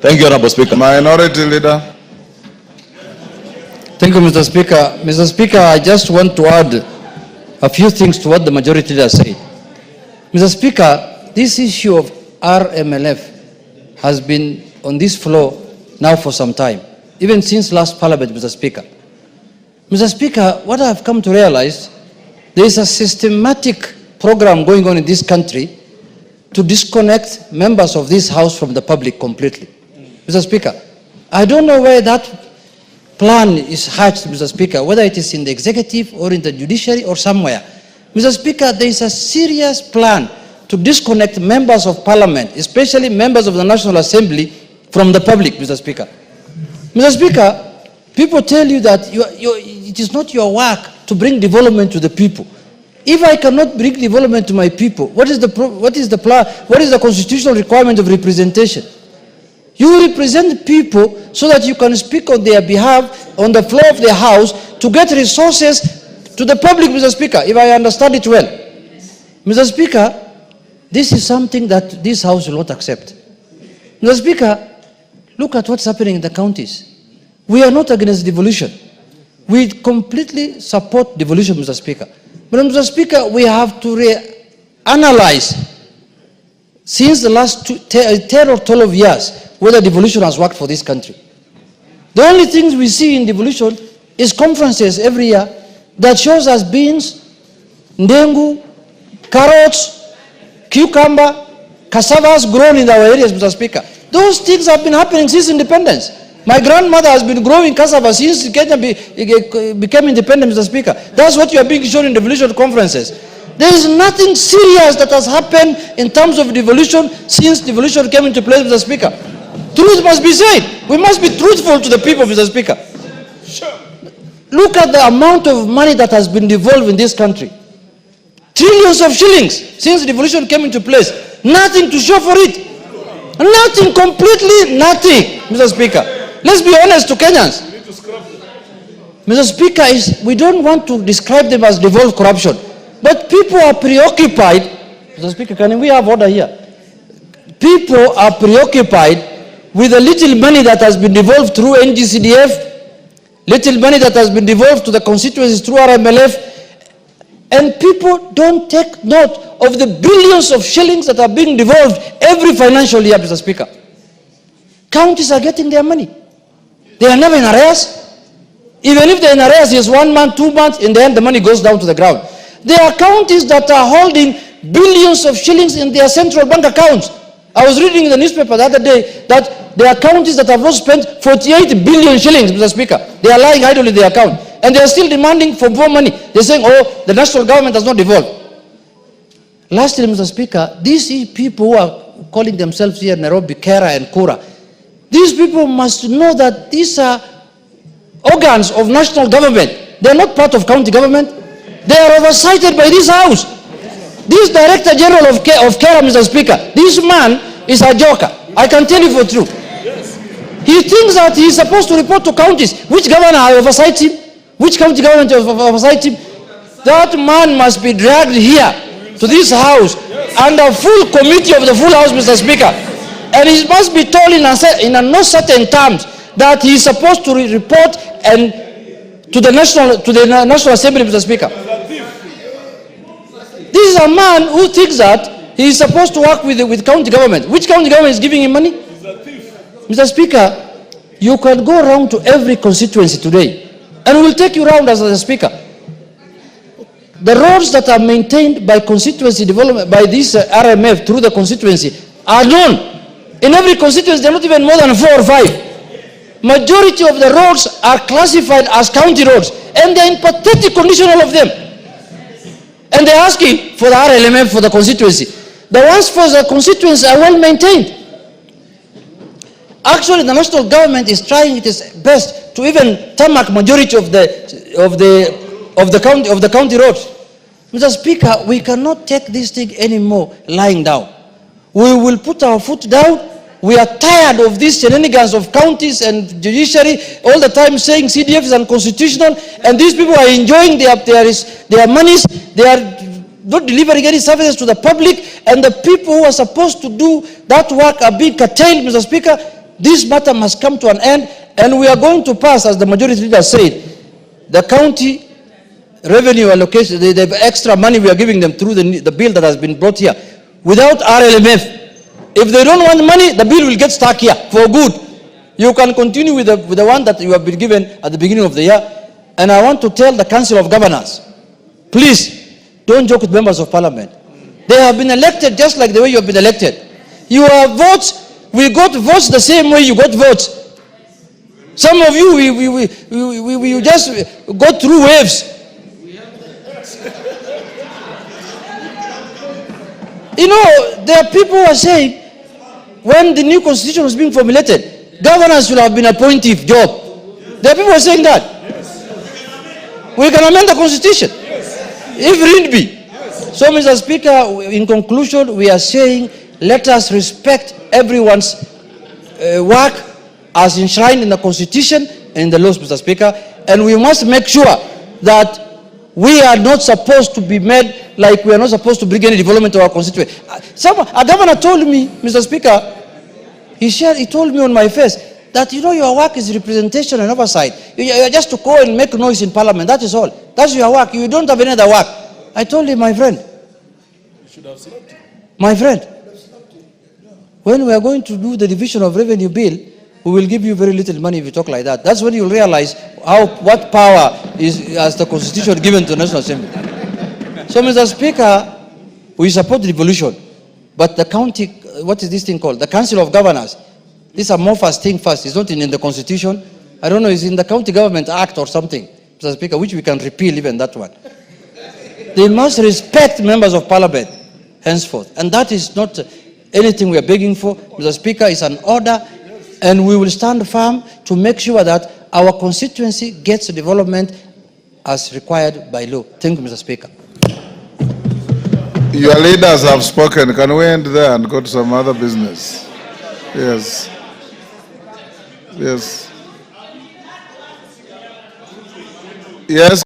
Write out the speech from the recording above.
Thank you, Honorable Speaker. Minority Leader. Thank you, Mr. Speaker. Mr. Speaker, I just want to add a few things to what the majority leader said. Mr. Speaker, this issue of RMLF has been on this floor now for some time, even since last Parliament, Mr. Speaker. Mr. Speaker, what I have come to realize, there is a systematic program going on in this country to disconnect members of this House from the public completely. Mr. Speaker, I don't know where that plan is hatched, Mr. Speaker, whether it is in the executive or in the judiciary or somewhere. Mr. Speaker, there is a serious plan to disconnect members of parliament, especially members of the National Assembly, from the public, Mr. Speaker. Mr. Speaker, people tell you that it is not your work to bring development to the people. If I cannot bring development to my people, what is the constitutional requirement of representation? You represent people so that you can speak on their behalf on the floor of the House to get resources to the public, Mr. Speaker, if I understand it well. Mr. Speaker, this is something that this House will not accept. Mr. Speaker, look at what's happening in the counties. We are not against devolution. We completely support devolution, Mr. Speaker. But Mr. Speaker, we have to analyze since the last 10 or 12 years whether devolution has worked for this country. The only things we see in devolution is conferences every year that shows us beans, ndengu, carrots, cucumber, cassavas grown in our areas, Mr. Speaker. Those things have been happening since independence. My grandmother has been growing cassava since Kenya became independent, Mr. Speaker. That's what you are being shown in devolution conferences. There is nothing serious that has happened in terms of devolution since devolution came into place, Mr. Speaker. Truth must be said. We must be truthful to the people, Mr. Speaker. Sure. Look at the amount of money that has been devolved in this country. Trillions of shillings since devolution came into place. Nothing to show for it. Nothing, completely nothing, Mr. Speaker. Let's be honest to Kenyans. Mr. Speaker, we don't want to describe them as devolved corruption. But people are preoccupied. Mr. Speaker, can we have order here? People are preoccupied with the little money that has been devolved through NGCDF, little money that has been devolved to the constituencies through RMLF, and people don't take note of the billions of shillings that are being devolved every financial year, Mr. Speaker. Counties are getting their money. They are never in arrears. Even if they're in arrears, it's 1 month, 2 months, in the end the money goes down to the ground. There are counties that are holding billions of shillings in their central bank accounts. I was reading in the newspaper the other day that there are counties that have not spent 48 billion shillings, Mr. Speaker. They are lying idle in their account. And they are still demanding for more money. They're saying, oh, the national government has not devolved. Lastly, Mr. Speaker, these people who are calling themselves here Nairobi, Kera and Kura, these people must know that these are organs of national government. They are not part of county government. They are oversighted by this House. This Director General of Kera, Mr. Speaker, this man is a joker. I can tell you for true. Yes. He thinks that he is supposed to report to counties. Which governor oversight him? Which county government oversight him? That man must be dragged here to this House under full committee of the full House, Mr. Speaker. And he must be told in no certain terms that he is supposed to report to the National Assembly, Mr. Speaker. This is a man who thinks that he is supposed to work with county government. Which county government is giving him money? Mr. Speaker, you can go around to every constituency today, and we will take you around as a speaker. The roads that are maintained by constituency development, by this RMF through the constituency, are known. In every constituency, there are not even more than 4 or 5. Majority of the roads are classified as county roads, and they are in pathetic condition, all of them. And they're asking for the RLMF for the constituency. The ones for the constituency are well maintained. Actually, the national government is trying its best to even tarmac majority of the county roads. Mr. Speaker, we cannot take this thing anymore lying down. We will put our foot down. We are tired of these shenanigans of counties and judiciary all the time saying CDF is unconstitutional, and these people are enjoying their monies. They are not delivering any services to the public, and the people who are supposed to do that work are being curtailed, Mr. Speaker. This matter must come to an end, and we are going to pass, as the majority leader said, the county revenue allocation, the extra money we are giving them through the bill that has been brought here, without RLMF. If they don't want money, the bill will get stuck here for good. You can continue with the one that you have been given at the beginning of the year. And I want to tell the Council of Governors, please, don't joke with members of Parliament. They have been elected just like the way you have been elected. You have votes, we got votes the same way you got votes. Some of you, we just go through waves. You know, there are people who are saying, when the new constitution was being formulated, governors should have been appointed job. There are people who are saying that. We can amend the constitution, if need be. So, Mr. Speaker, in conclusion, we are saying, let us respect everyone's work as enshrined in the constitution and in the laws, Mr. Speaker, and we must make sure that we are not supposed to be made like we are not supposed to bring any development to our constituency. A governor told me, Mr. Speaker, he told me on my face that, you know, your work is representation and oversight. You are just to go and make noise in Parliament. That is all. That's your work. You don't have any other work. I told him, my friend, my friend, when we are going to do the division of revenue bill, we will give you very little money if you talk like that. That's when you'll realize what power has the constitution given to the National Assembly. So, Mr. Speaker, we support the devolution, but the county, what is this thing called? The Council of Governors. These are more first thing first. It's not in the constitution. I don't know, it's in the County Government Act or something, Mr. Speaker, which we can repeal even that one. They must respect members of Parliament henceforth. And that is not anything we are begging for. Mr. Speaker, it's an order, and we will stand firm to make sure that our constituency gets development as required by law. Thank you, Mr. Speaker. Your leaders have spoken. Can we end there and go to some other business? Yes. Yes. Yes.